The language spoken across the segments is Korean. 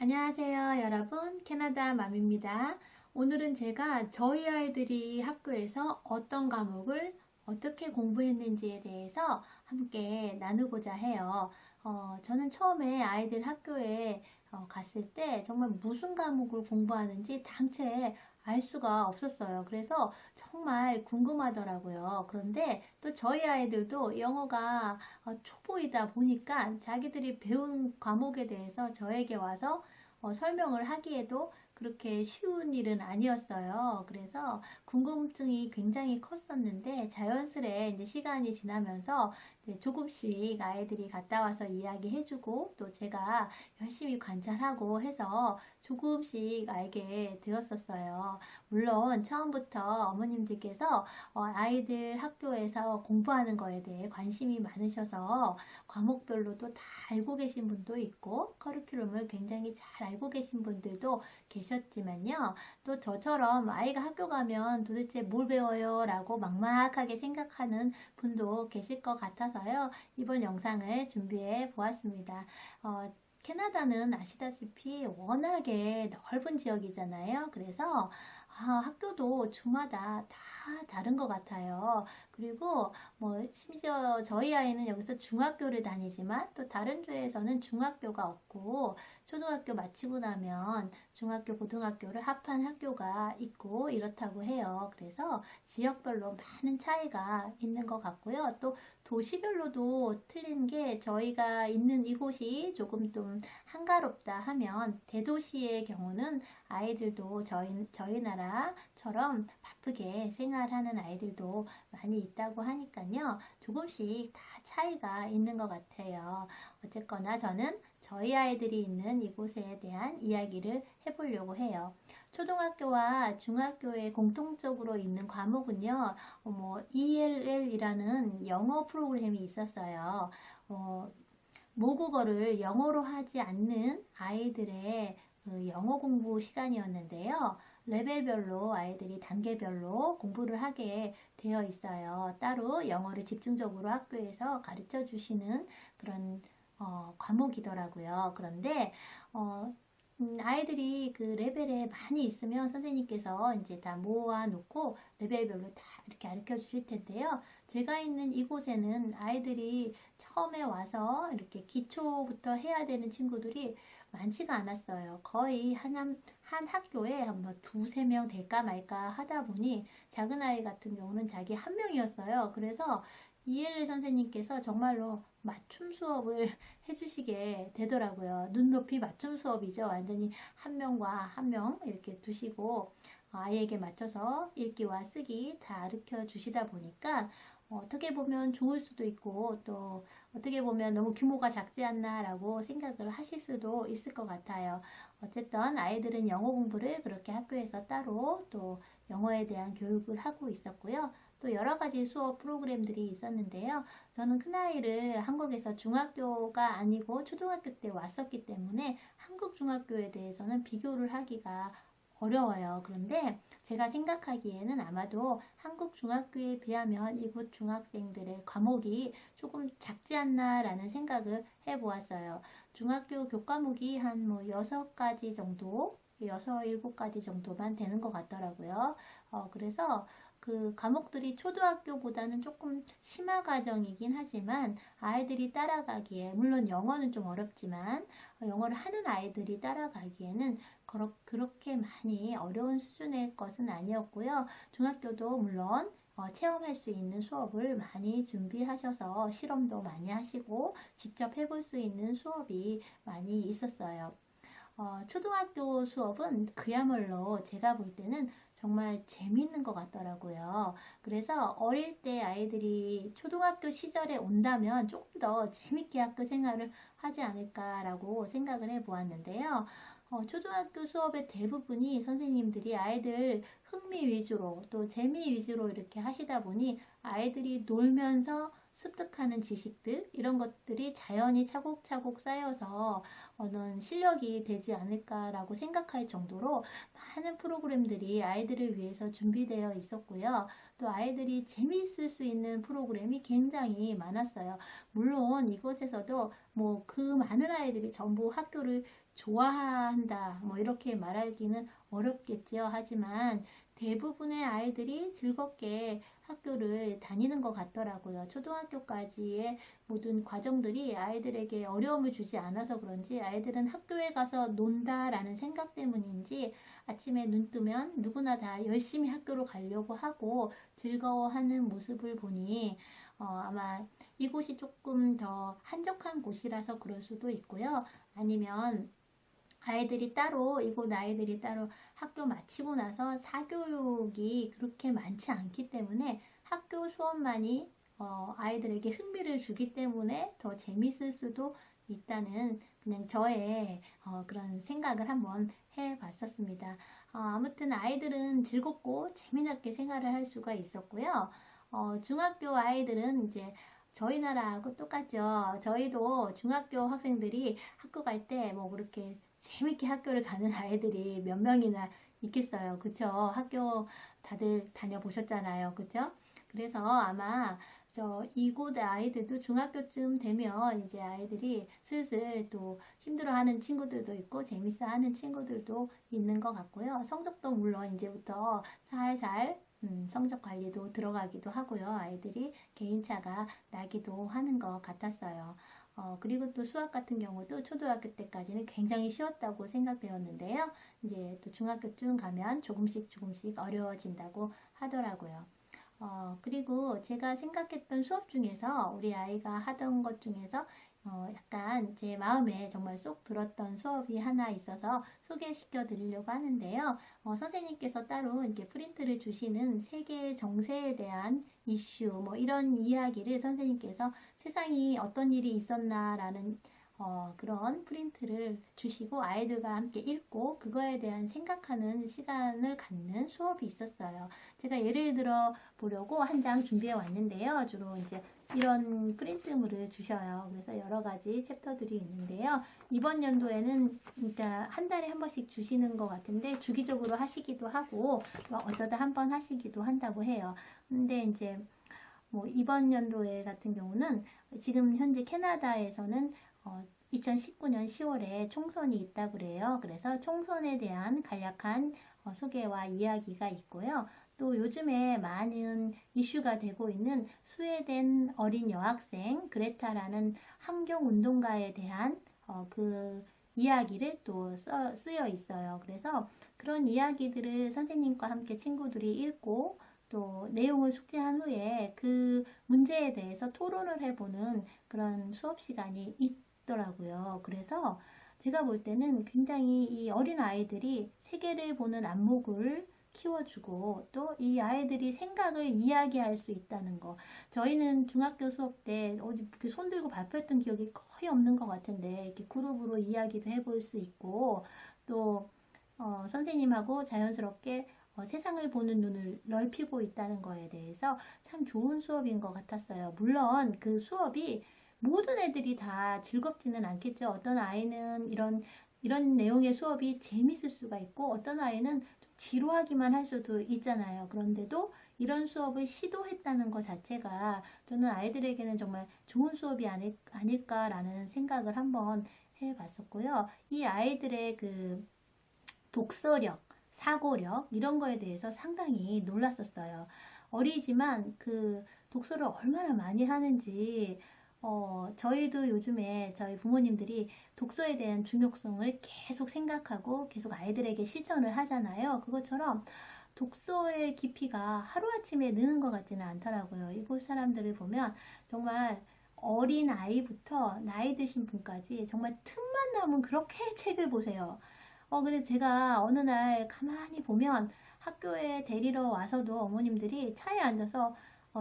안녕하세요, 여러분. 캐나다 맘입니다. 오늘은 제가 저희 아이들이 학교에서 어떤 과목을 어떻게 공부했는지에 대해서 함께 나누고자 해요. 저는 처음에 아이들 학교에 갔을 때 정말 무슨 과목을 공부하는지 당최 알 수가 없었어요. 그래서 정말 궁금하더라고요. 그런데 또 저희 아이들도 영어가 초보이다 보니까 자기들이 배운 과목에 대해서 저에게 와서 설명을 하기에도 그렇게 쉬운 일은 아니었어요. 그래서 궁금증이 굉장히 컸었는데 자연스레 이제 시간이 지나면서 이제 조금씩 아이들이 갔다 와서 이야기해주고 또 제가 열심히 관찰하고 해서 조금씩 알게 되었었어요. 물론 처음부터 어머님들께서 아이들 학교에서 공부하는 거에 대해 관심이 많으셔서 과목별로도 다 알고 계신 분도 있고 커리큘럼을 굉장히 잘 알고 계신 분들도 계셨지만요. 또 저처럼 아이가 학교 가면 도대체 뭘 배워요? 라고 막막하게 생각하는 분도 계실 것 같아서요. 이번 영상을 준비해 보았습니다. 캐나다는 아시다시피 워낙에 넓은 지역이잖아요. 그래서 학교도 주마다 다 다른 것 같아요. 그리고 뭐 심지어 저희 아이는 여기서 중학교를 다니지만 또 다른 주에서는 중학교가 없고 초등학교 마치고 나면 중학교, 고등학교를 합한 학교가 있고 이렇다고 해요. 그래서 지역별로 많은 차이가 있는 것 같고요. 또 도시별로도 틀린 게 저희가 있는 이곳이 조금 좀 한가롭다 하면 대도시의 경우는 아이들도 저희 나라처럼 바쁘게 생활하는 아이들도 많이 있다고 하니까요. 조금씩 다 차이가 있는 것 같아요. 어쨌거나 저는 저희 아이들이 있는 이곳에 대한 이야기를 해보려고 해요. 초등학교와 중학교에 공통적으로 있는 과목은요, ELL이라는 영어 프로그램이 있었어요. 모국어를 영어로 하지 않는 아이들의 그 영어 공부 시간이었는데요. 레벨별로 아이들이 단계별로 공부를 하게 되어 있어요. 따로 영어를 집중적으로 학교에서 가르쳐 주시는 그런 과목이더라고요. 그런데 아이들이 그 레벨에 많이 있으면 선생님께서 이제 다 모아놓고 레벨별로 다 이렇게 가르쳐 주실 텐데요. 제가 있는 이곳에는 아이들이 처음에 와서 이렇게 기초부터 해야 되는 친구들이 많지가 않았어요. 거의 한 학교에 한 두세 명 될까 말까 하다 보니 작은 아이 같은 경우는 자기 한 명이었어요. 그래서 이엘리 선생님께서 정말로 맞춤 수업을 해주시게 되더라고요. 눈높이 맞춤 수업이죠. 완전히 한 명과 한 명 이렇게 두시고 아이에게 맞춰서 읽기와 쓰기 다 가르쳐 주시다 보니까 어떻게 보면 좋을 수도 있고 또 어떻게 보면 너무 규모가 작지 않나라고 생각을 하실 수도 있을 것 같아요. 어쨌든 아이들은 영어 공부를 그렇게 학교에서 따로 또 영어에 대한 교육을 하고 있었고요. 또 여러 가지 수업 프로그램들이 있었는데요. 저는 큰아이를 한국에서 중학교가 아니고 초등학교 때 왔었기 때문에 한국 중학교에 대해서는 비교를 하기가 어려워요. 그런데 제가 생각하기에는 아마도 한국 중학교에 비하면 이곳 중학생들의 과목이 조금 작지 않나라는 생각을 해보았어요. 중학교 교과목이 한 6가지 정도, 6, 7가지 정도만 되는 것 같더라고요. 그래서 그 과목들이 초등학교보다는 조금 심화 과정이긴 하지만 아이들이 따라가기에 물론 영어는 좀 어렵지만 영어를 하는 아이들이 따라가기에는 그렇게 많이 어려운 수준의 것은 아니었고요. 중학교도 물론 체험할 수 있는 수업을 많이 준비하셔서 실험도 많이 하시고 직접 해볼 수 있는 수업이 많이 있었어요. 초등학교 수업은 그야말로 제가 볼 때는 정말 재밌는 것 같더라고요. 그래서 어릴 때 아이들이 초등학교 시절에 온다면 조금 더 재밌게 학교 생활을 하지 않을까라고 생각을 해 보았는데요. 초등학교 수업의 대부분이 선생님들이 아이들 흥미 위주로 또 재미 위주로 이렇게 하시다 보니 아이들이 놀면서 습득하는 지식들 이런 것들이 자연히 차곡차곡 쌓여서 어떤 실력이 되지 않을까라고 생각할 정도로 많은 프로그램들이 아이들을 위해서 준비되어 있었고요. 또 아이들이 재미있을 수 있는 프로그램이 굉장히 많았어요. 물론 이곳에서도 뭐 그 많은 아이들이 전부 학교를 좋아한다 뭐 이렇게 말하기는 어렵겠지요. 하지만 대부분의 아이들이 즐겁게 학교를 다니는 것 같더라고요. 초등학교까지의 모든 과정들이 아이들에게 어려움을 주지 않아서 그런지 아이들은 학교에 가서 논다라는 생각 때문인지 아침에 눈 뜨면 누구나 다 열심히 학교로 가려고 하고 즐거워하는 모습을 보니 아마 이곳이 조금 더 한적한 곳이라서 그럴 수도 있고요. 아니면 이곳 아이들이 따로 학교 마치고 나서 사교육이 그렇게 많지 않기 때문에 학교 수업만이 아이들에게 흥미를 주기 때문에 더 재밌을 수도 있다는 그냥 저의 그런 생각을 한번 해봤었습니다. 아무튼 아이들은 즐겁고 재미나게 생활을 할 수가 있었고요. 중학교 아이들은 이제 저희 나라하고 똑같죠. 저희도 중학교 학생들이 학교 갈 때 뭐 그렇게 재밌게 학교를 가는 아이들이 몇 명이나 있겠어요. 그쵸? 학교 다들 다녀보셨잖아요. 그쵸? 그래서 아마 이곳 아이들도 중학교쯤 되면 이제 아이들이 슬슬 또 힘들어하는 친구들도 있고 재밌어하는 친구들도 있는 것 같고요. 성적도 물론 이제부터 살살 성적 관리도 들어가기도 하고요. 아이들이 개인차가 나기도 하는 것 같았어요. 그리고 또 수학 같은 경우도 초등학교 때까지는 굉장히 쉬웠다고 생각되었는데요. 이제 또 중학교쯤 가면 조금씩 어려워진다고 하더라고요. 그리고 제가 생각했던 수업 중에서 우리 아이가 하던 것 중에서 약간 제 마음에 정말 쏙 들었던 수업이 하나 있어서 소개시켜 드리려고 하는데요. 선생님께서 따로 이렇게 프린트를 주시는 세계 정세에 대한 이슈, 뭐 이런 이야기를 선생님께서 세상이 어떤 일이 있었나라는 그런 프린트를 주시고 아이들과 함께 읽고 그거에 대한 생각하는 시간을 갖는 수업이 있었어요. 제가 예를 들어 보려고 한 장 준비해 왔는데요. 주로 이제 이런 프린트물을 주셔요. 그래서 여러 가지 챕터들이 있는데요. 이번 연도에는 진짜 한 달에 한 번씩 주시는 것 같은데 주기적으로 하시기도 하고 어쩌다 한 번 하시기도 한다고 해요. 근데 이제 뭐 이번 연도에 같은 경우는 지금 현재 캐나다에서는 2019년 10월에 총선이 있다고 그래요. 그래서 총선에 대한 간략한 소개와 이야기가 있고요. 또 요즘에 많은 이슈가 되고 있는 스웨덴 어린 여학생 그레타라는 환경운동가에 대한 그 이야기를 또 쓰여 있어요. 그래서 그런 이야기들을 선생님과 함께 친구들이 읽고 또 내용을 숙지한 후에 그 문제에 대해서 토론을 해보는 그런 수업 시간이 있더라고요. 그래서 제가 볼 때는 굉장히 이 어린 아이들이 세계를 보는 안목을 키워주고 또 이 아이들이 생각을 이야기할 수 있다는 거. 저희는 중학교 수업 때 어디 손 들고 발표했던 기억이 거의 없는 것 같은데 이렇게 그룹으로 이야기도 해볼 수 있고 또 선생님하고 자연스럽게 세상을 보는 눈을 넓히고 있다는 거에 대해서 참 좋은 수업인 것 같았어요. 물론 그 수업이 모든 애들이 다 즐겁지는 않겠죠. 어떤 아이는 이런 내용의 수업이 재밌을 수가 있고 어떤 아이는 좀 지루하기만 할 수도 있잖아요. 그런데도 이런 수업을 시도했다는 것 자체가 저는 아이들에게는 정말 좋은 수업이 아닐까라는 생각을 한번 해봤었고요. 이 아이들의 그 독서력, 사고력 이런 거에 대해서 상당히 놀랐었어요. 어리지만 그 독서를 얼마나 많이 하는지 저희도 요즘에 저희 부모님들이 독서에 대한 중요성을 계속 생각하고 계속 아이들에게 실천을 하잖아요. 그것처럼 독서의 깊이가 하루아침에 느는 것 같지는 않더라고요. 이곳 사람들을 보면 정말 어린 아이부터 나이 드신 분까지 정말 틈만 나면 그렇게 책을 보세요. 그래서 제가 어느 날 가만히 보면 학교에 데리러 와서도 어머님들이 차에 앉아서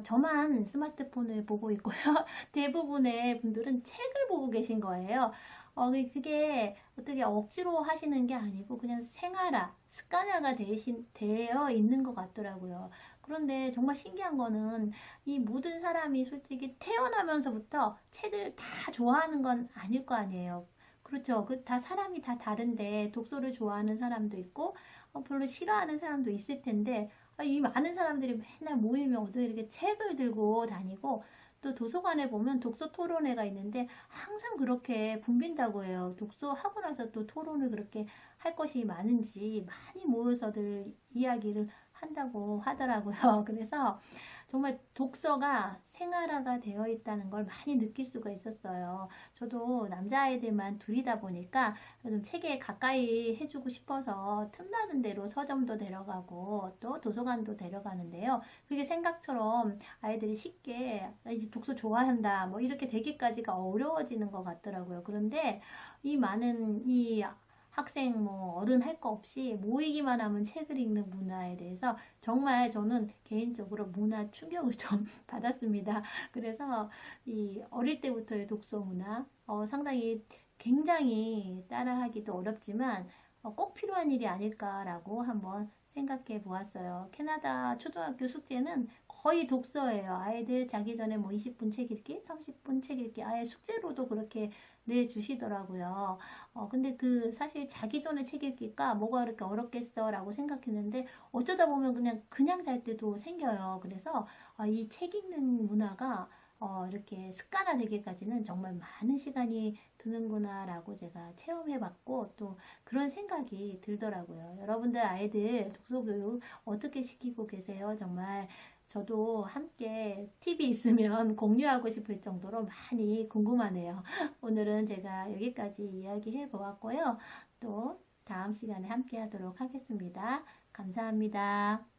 저만 스마트폰을 보고 있고요. 대부분의 분들은 책을 보고 계신 거예요. 그게 어떻게 억지로 하시는 게 아니고 그냥 생활화, 습관화가 되어 있는 것 같더라고요. 그런데 정말 신기한 거는 이 모든 사람이 솔직히 태어나면서부터 책을 다 좋아하는 건 아닐 거 아니에요. 그렇죠. 다 사람이 다 다른데 독서를 좋아하는 사람도 있고 별로 싫어하는 사람도 있을 텐데 이 많은 사람들이 맨날 모이면 어떻게 이렇게 책을 들고 다니고 또 도서관에 보면 독서 토론회가 있는데 항상 그렇게 붐빈다고 해요. 독서하고 나서 또 토론을 그렇게 할 것이 많은지 많이 모여서들 이야기를 한다고 하더라고요. 그래서 정말 독서가 생활화가 되어 있다는 걸 많이 느낄 수가 있었어요. 저도 남자아이들만 둘이다 보니까 좀 책에 가까이 해주고 싶어서 틈나는 대로 서점도 데려가고 또 도서관도 데려가는데요. 그게 생각처럼 아이들이 쉽게 이제 독서 좋아한다 뭐 이렇게 되기까지가 어려워지는 것 같더라고요. 그런데 이 많은 이 학생 뭐 어른 할 거 없이 모이기만 하면 책을 읽는 문화에 대해서 정말 저는 개인적으로 문화 충격을 좀 받았습니다. 그래서 이 어릴 때부터의 독서 문화 상당히 굉장히 따라하기도 어렵지만 꼭 필요한 일이 아닐까라고 한번 생각해 보았어요. 캐나다 초등학교 숙제는 거의 독서예요. 아이들 자기 전에 뭐 20분 책 읽기, 30분 책 읽기 아예 숙제로도 그렇게 내주시더라고요. 근데 사실 자기 전에 책 읽기가 뭐가 그렇게 어렵겠어 라고 생각했는데 어쩌다 보면 그냥 잘 때도 생겨요. 그래서 이 책 읽는 문화가 이렇게 습관화되기까지는 정말 많은 시간이 드는구나라고 제가 체험해봤고 또 그런 생각이 들더라고요. 여러분들 아이들 독서교육 어떻게 시키고 계세요? 정말 저도 함께 팁이 있으면 공유하고 싶을 정도로 많이 궁금하네요. 오늘은 제가 여기까지 이야기해 보았고요. 또 다음 시간에 함께 하도록 하겠습니다. 감사합니다.